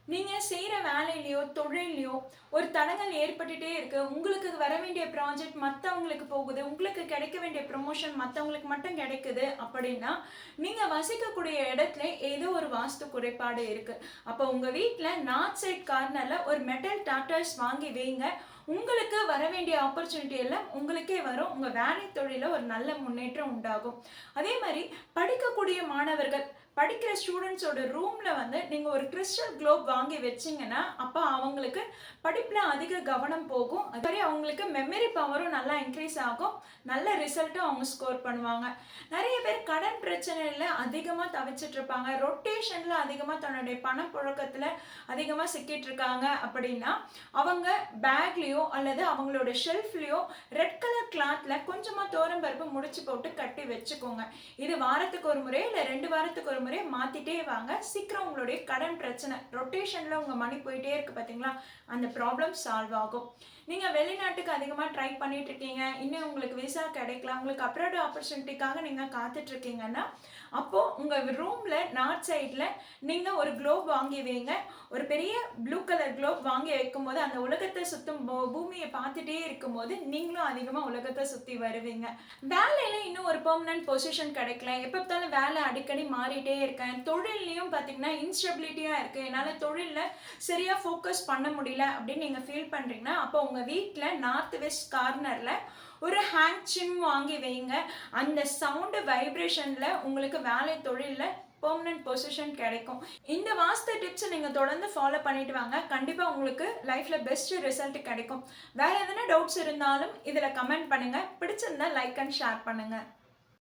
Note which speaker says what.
Speaker 1: நீங்க செய்ற வேலையிலயோ, தொழில்லயோ ஒரு தடங்கல் ஏற்பட்டுட்டே இருக்கு. உங்களுக்கு வர வேண்டிய ப்ராஜெக்ட் மத்தவங்களுக்கு போகுது. உங்களுக்கு கிடைக்க வேண்டிய ப்ரமோஷன் மத்தவங்களுக்கு மட்டும் கிடைக்குது அப்படின்னா, நீங்க வசிக்கக்கூடிய இடத்துல ஏதோ ஒரு வாஸ்து குறைபாடு இருக்கு. அப்ப உங்க வீட்ல நார்த் சைட் கார்னர்ல ஒரு மெட்டல் டார்டர்ஸ் வாங்கி வைங்க. உங்களுக்கு வர வேண்டிய ஆப்பர்ச்சுனிட்டி எல்லாம் உங்களுக்கே வரும். உங்க வேலை தொழில்ல ஒரு நல்ல முன்னேற்றம் உண்டாகும். அதே மாரி படிக்கக்கூடிய மாணவர்கள் படிக்கிற ஸ்டூடெண்ட்ஸோட ரூம்ல வந்து நீங்க ஒரு கிறிஸ்டல் குளோப் வாங்கி வச்சீங்கன்னா, அப்ப அவங்களுக்கு படிப்புல அதிக கவனம் போகும். அதே மாரி அவங்களுக்கு மெமரி பவரும் நல்லா இன்க்ரீஸ் ஆகும். நல்ல ரிசல்ட்டும் அவங்க ஸ்கோர் பண்ணுவாங்க. நெறைய பேர் கடன் பிரச்சனையில அதிகமா தவிச்சிட்டு இருப்பாங்க. ரொட்டேஷன்ல அதிகமா தன்னுடைய பணப்புழக்கத்துல அதிகமா சிக்கிட்டு இருக்காங்க அப்படின்னா, அவங்க பேக்லயோ அல்லது அவங்களோட ஷெல்ஃப்லயோ ரெட் கலர் கிளாத்ல கொஞ்சமா துவரம் பருப்பு முடிச்சு போட்டு கட்டி வச்சுக்கோங்க. இது வாரத்துக்கு ஒரு முறை இல்ல 2 வாரத்துக்கு ஒரு முறை மாத்திட்டே வாங்க. சீக்கிரம் உங்களுடைய கடன் பிரச்சனை ரொட்டேஷன்ல உங்க மணி போயிட்டே இருக்கு பாத்தீங்களா, அந்த ப்ராப்ளம் சால்வ் ஆகும். நீங்க வெளிநாட்டுக்கு அதிகமா ட்ரை பண்ணிட்டு இருக்கீங்க. இன்னும் உங்களுக்கு விசா கிடைக்கல. உங்களுக்கு அப்ராட் ஆப்பர்ச்சுனிட்டிக்காக நீங்க காத்துட்டு இருக்கீங்கன்னா, அப்போ உங்க ரூம்ல நார்த் சைட்ல நீங்க ஒரு குளோப் வாங்கி வைங்க. ஒரு பெரிய ப்ளூ கலர் குளோப் வாங்கி வைக்கும்போது அந்த உலகத்தை சுத்தும் பூமியை பார்த்துட்டே இருக்கும்போது நீங்களும் அதிகமா உலகத்தை சுத்தி வருவீங்க. வேலையில இன்னும் ஒரு பெர்மனன்ட் பொசிஷன் கிடைக்கல. எப்ப பார்த்தாலும் வேலை அடிக்கடி மாறிட்டே இருக்கேன். தொழில்லயும் பார்த்தீங்கன்னா இன்ஸ்டெபிலிட்டியா இருக்கு. என்னால தொழில்ல சரியா ஃபோக்கஸ் பண்ண முடியல அப்படின்னு நீங்க ஃபீல் பண்றீங்கன்னா, அப்போ உங்க வீட்ல நார்த் வெஸ்ட் கார்னர்ல ஒரு ஹேங் சிம் வாங்கி வைங்க. அந்த சவுண்ட் வைப்ரேஷன்ல உங்களுக்கு வேலை தொழில்ல பெர்மனன்ட் பொசிஷன் கிடைக்கும். இந்த வாஸ்து டிப்ஸ் நீங்க தொடர்ந்து ஃபாலோ பண்ணிட்டு வாங்க. கண்டிப்பா உங்களுக்கு லைஃப்ல பெஸ்ட் ரிசல்ட் கிடைக்கும். வேற எதனா டவுட்ஸ் இருந்தாலும் இதுல கமெண்ட் பண்ணுங்க. பிடிச்சிருந்தா லைக் அண்ட் ஷேர் பண்ணுங்க.